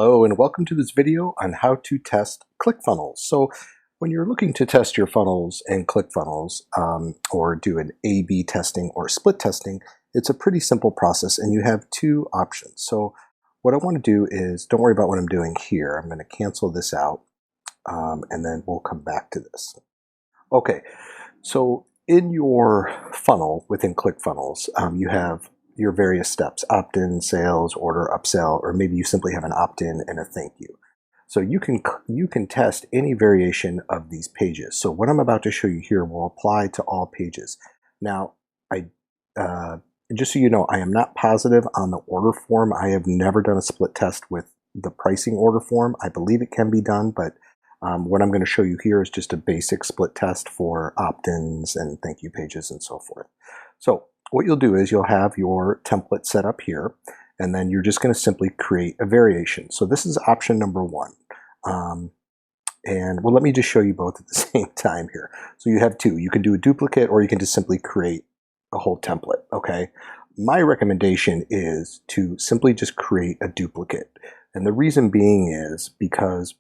Hello and welcome to this video on how to test ClickFunnels. So when you're looking to test your funnels in ClickFunnels or do an A/B testing or split testing, it's a pretty simple process and you have two options. So what I want to do is, don't worry about what I'm doing here. I'm going to cancel this out and then we'll come back to this. Okay, so in your funnel within ClickFunnels, you have your various steps: opt-in, sales, order, upsell, or maybe you simply have an opt-in and a thank you. So you can test any variation of these pages. So what I'm about to show you here will apply to all pages. Now, just so you know, I am not positive on the order form. I have never done a split test with the pricing order form. I believe it can be done, but what I'm going to show you here is just a basic split test for opt-ins and thank you pages and so forth. So what you'll do is you'll have your template set up here, and then you're just going to simply create a variation. So this is option number one. And well, let me just show you both at the same time here. So you have two. You can do a duplicate or you can just simply create a whole template, okay? My recommendation is to simply just create a duplicate. And the reason being is because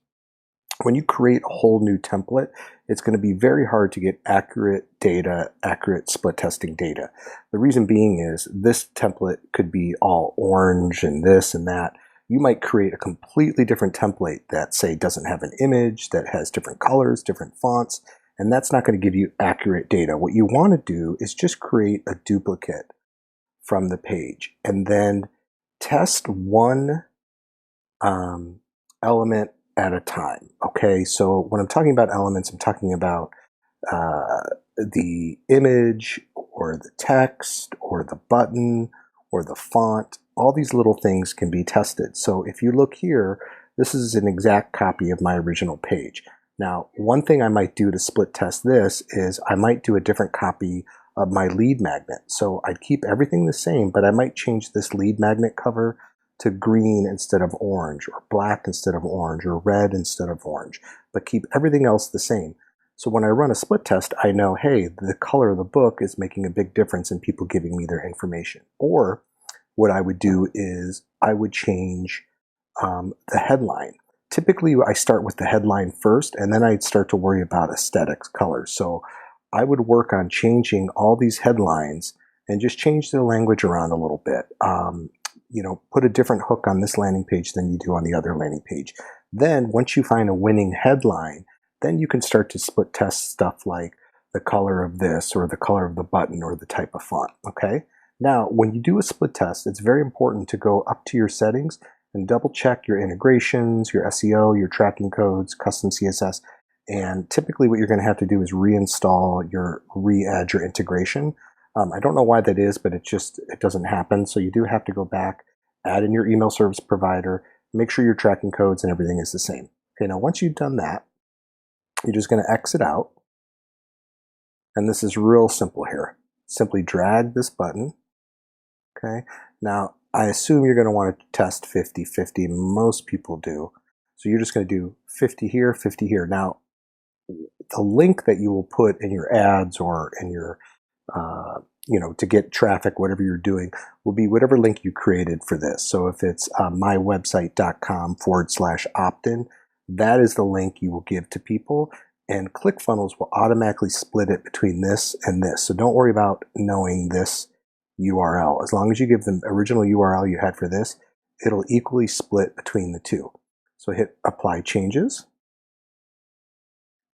when you create a whole new template, it's going to be very hard to get accurate data, accurate split testing data. The reason being is this template could be all orange and this and that. You might create a completely different template that, say, doesn't have an image, that has different colors, different fonts, and that's not going to give you accurate data. What you want to do is just create a duplicate from the page and then test one element at a time. Okay, so when I'm talking about elements, I'm talking about the image or the text or the button or the font. All these little things can be tested. So if you look here, this is an exact copy of my original page. Now, one thing I might do to split test this is I might do a different copy of my lead magnet. So I'd keep everything the same, but I might change this lead magnet cover to green instead of orange, or black instead of orange, or red instead of orange, but keep everything else the same. So when I run a split test, I know, hey, the color of the book is making a big difference in people giving me their information. Or what I would do is I would change the headline. Typically, I start with the headline first, and then I'd start to worry about aesthetics, colors. So I would work on changing all these headlines and just change the language around a little bit. Put a different hook on this landing page than you do on the other landing page. Then once you find a winning headline, then you can start to split test stuff like the color of this or the color of the button or the type of font, okay? Now, when you do a split test, it's very important to go up to your settings and double check your integrations, your SEO, your tracking codes, custom CSS, and typically what you're going to have to do is re-add your integration. I don't know why that is, but it doesn't happen. So you do have to go back, add in your email service provider, make sure your tracking codes and everything is the same. Okay, now once you've done that, you're just going to exit out. And this is real simple here. Simply drag this button. Okay, now I assume you're going to want to test 50-50. Most people do. So you're just going to do 50 here, 50 here. Now, the link that you will put in your ads or in your to get traffic, whatever you're doing, will be whatever link you created for this. So if it's mywebsite.com/opt-in, that is the link you will give to people, and ClickFunnels will automatically split it between this and this. So don't worry about knowing this URL. As long as you give the original URL you had for this, it'll equally split between the two. So hit Apply Changes,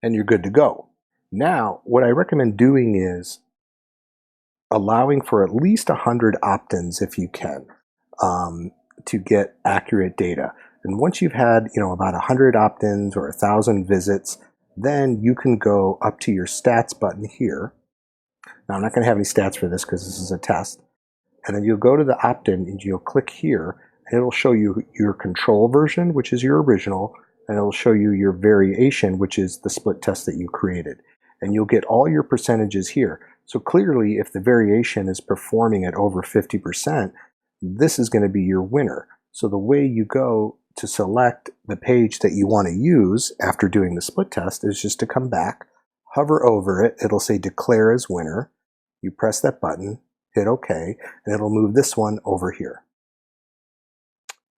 and you're good to go. Now, what I recommend doing is allowing for at least 100 opt-ins if you can to get accurate data. And once you've had about 100 opt-ins or 1,000 visits, then you can go up to your stats button here. Now, I'm not going to have any stats for this because this is a test. And then you'll go to the opt-in and you'll click here, and it'll show you your control version, which is your original, and it'll show you your variation, which is the split test that you created. And you'll get all your percentages here. So clearly, if the variation is performing at over 50%, this is going to be your winner. So the way you go to select the page that you want to use after doing the split test is just to come back, hover over it, it'll say declare as winner. You press that button, hit OK, and it'll move this one over here.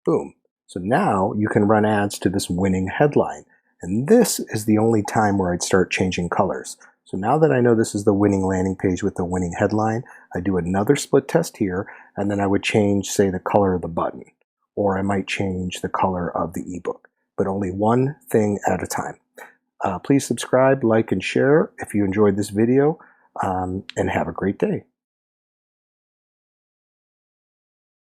Boom. So now you can run ads to this winning headline. And this is the only time where I'd start changing colors. So now that I know this is the winning landing page with the winning headline, I do another split test here, and then I would change, say, the color of the button, or I might change the color of the ebook, but only one thing at a time. Please subscribe, like, and share if you enjoyed this video, and have a great day.